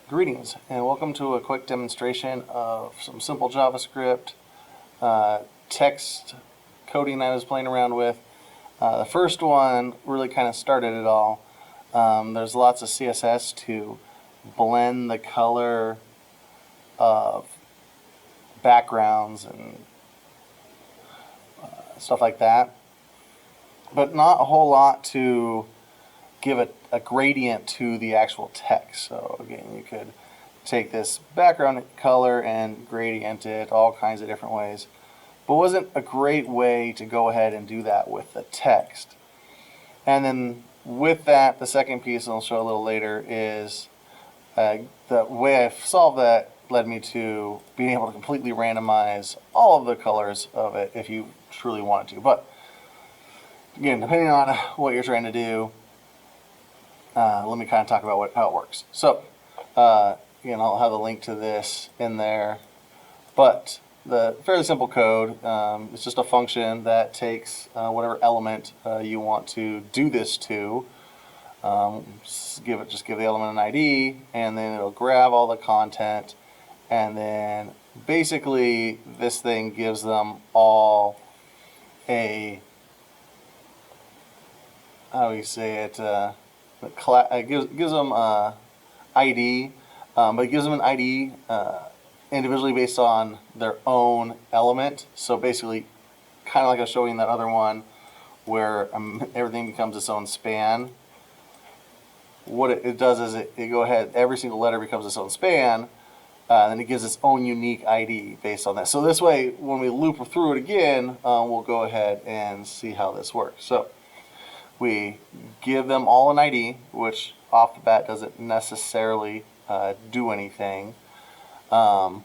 Greetings and welcome to a quick demonstration of some simple JavaScript text coding I was playing around with. The first one really kind of started it all. There's lots of CSS to blend the color of backgrounds and stuff like that, but not a whole lot to give a gradient to the actual text. So again, you could take this background color and gradient it all kinds of different ways, but wasn't a great way to go ahead and do that with the text. And then with that, the second piece, and I'll show a little later, is the way I solved that led me to being able to completely randomize all of the colors of it if you truly wanted to. But again, depending on what you're trying to do, let me kind of talk about how it works. So, again, I'll have a link to this in there. But the fairly simple code, it's just a function that takes whatever element you want to do this to. Just give the element an ID, and then it'll grab all the content, and then basically this thing gives them all a, how do you say it? It gives them ID, but it gives them an ID individually based on their own element. So basically, kind of like I was showing that other one where everything becomes its own span. What it does is it go ahead, every single letter becomes its own span, and it gives its own unique ID based on that. So this way, when we loop through it again, we'll go ahead and see how this works. So we give them all an ID, which off the bat doesn't necessarily do anything. And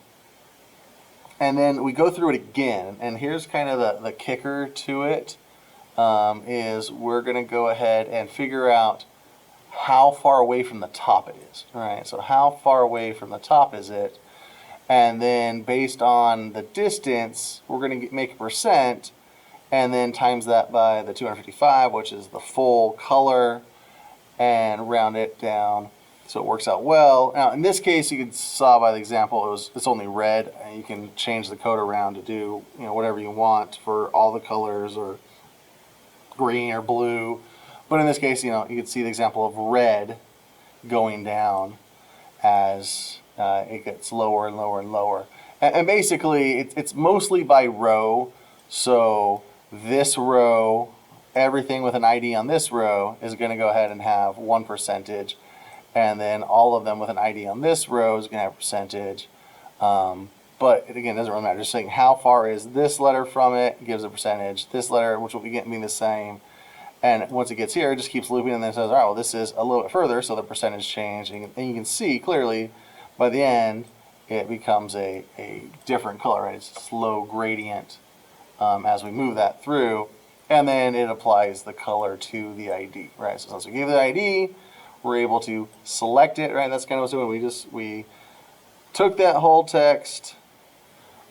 then we go through it again, and here's kind of the kicker to it, is we're going to go ahead and figure out how far away from the top it is. All right, so how far away from the top is it? And then based on the distance, we're going to make a percent, and then times that by the 255, which is the full color, and round it down so it works out well. Now in this case, you can saw by the example it's only red, and you can change the code around to do whatever you want for all the colors, or green or blue. But in this case, you can see the example of red going down as it gets lower and lower and lower. And basically, it's mostly by row. So this row, everything with an ID on this row is going to go ahead and have 1%, and then all of them with an ID on this row is going to have percentage. But again, it doesn't really matter. Just saying how far is this letter from it gives a percentage. This letter, which will be the same. And once it gets here, it just keeps looping, and then it says, all right, well, this is a little bit further, so the percentage change. And you can see clearly by the end, it becomes a different color, right? It's a slow gradient as we move that through. And then it applies the color to the ID, right? So since we gave the ID, we're able to select it, right? That's kind of what's doing. We took that whole text,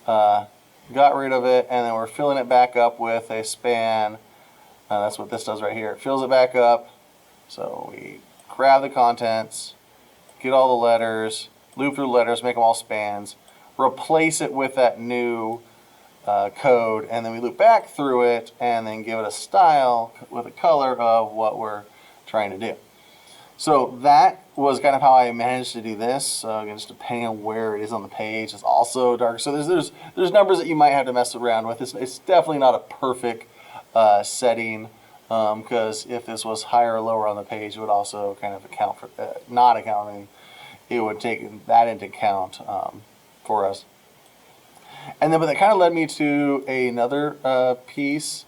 got rid of it, and then we're filling it back up with a span. That's what this does right here. It fills it back up. So we grab the contents, get all the letters, loop through letters, make them all spans, replace it with that new code, and then we loop back through it and then give it a style with a color of what we're trying to do. So that was kind of how I managed to do this. Again, just depending on where it is on the page, it's also dark. So there's numbers that you might have to mess around with. It's definitely not a perfect setting, because if this was higher or lower on the page, it would also kind of account for not accounting. It would take that into account for us. And then, but that kind of led me to another piece,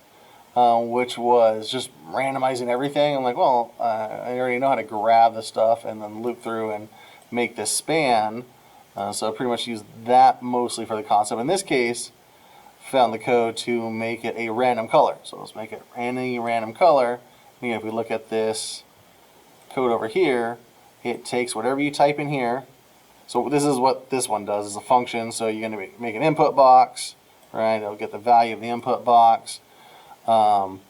which was just randomizing everything. I'm like, well, I already know how to grab the stuff and then loop through and make this span. So I pretty much use that mostly for the concept. In this case, found the code to make it a random color. So let's make it any random color. Again, if we look at this code over here, it takes whatever you type in here. So this is what this one does. It's a function. So you're going to make an input box, right? It'll get the value of the input box. So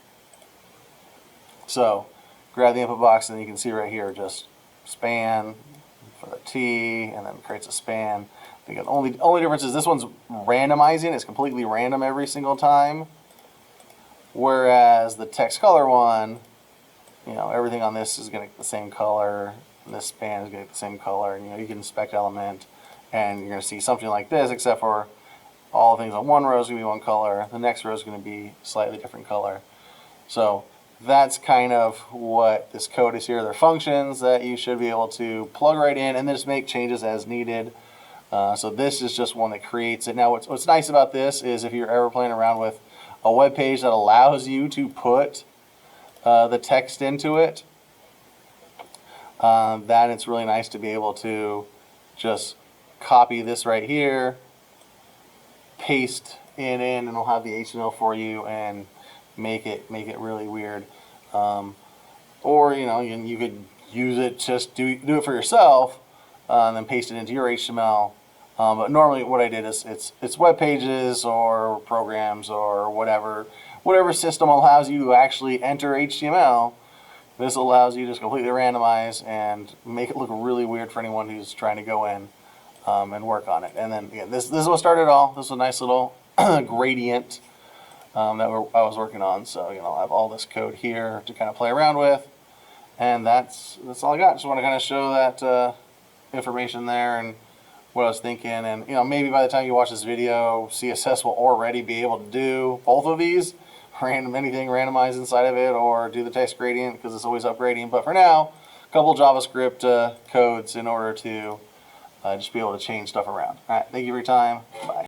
grab the input box, and you can see right here, just span for the T, and then creates a span. Again, only difference is this one's randomizing. It's completely random every single time. Whereas the text color one, you know, everything on this is going to get the same color. And this span is going to get the same color. And, you know, you can inspect element, and you're going to see something like this, except for all the things on one row is going to be one color. The next row is going to be slightly different color. So that's kind of what this code is here. They're functions that you should be able to plug right in and then just make changes as needed. So this is just one that creates it. Now what's nice about this is if you're ever playing around with a web page that allows you to put the text into it, then it's really nice to be able to just copy this right here, paste it in, and it'll have the HTML for you and make it really weird. Or you know, you could use it, just do it for yourself, and then paste it into your HTML. But normally what I did is it's web pages or programs or whatever system allows you to actually enter HTML. This allows you to just completely randomize and make it look really weird for anyone who's trying to go in and work on it. And then again, this is what started it all. This was a nice little gradient that I was working on. So you know, I have all this code here to kind of play around with, and that's all I got. Just want to kind of show that information there and what I was thinking. And you know, maybe by the time you watch this video, CSS will already be able to do both of these, anything randomized inside of it, or do the text gradient, because it's always upgrading. But for now, a couple JavaScript codes in order to just be able to change stuff around. All right, thank you for your time. Bye.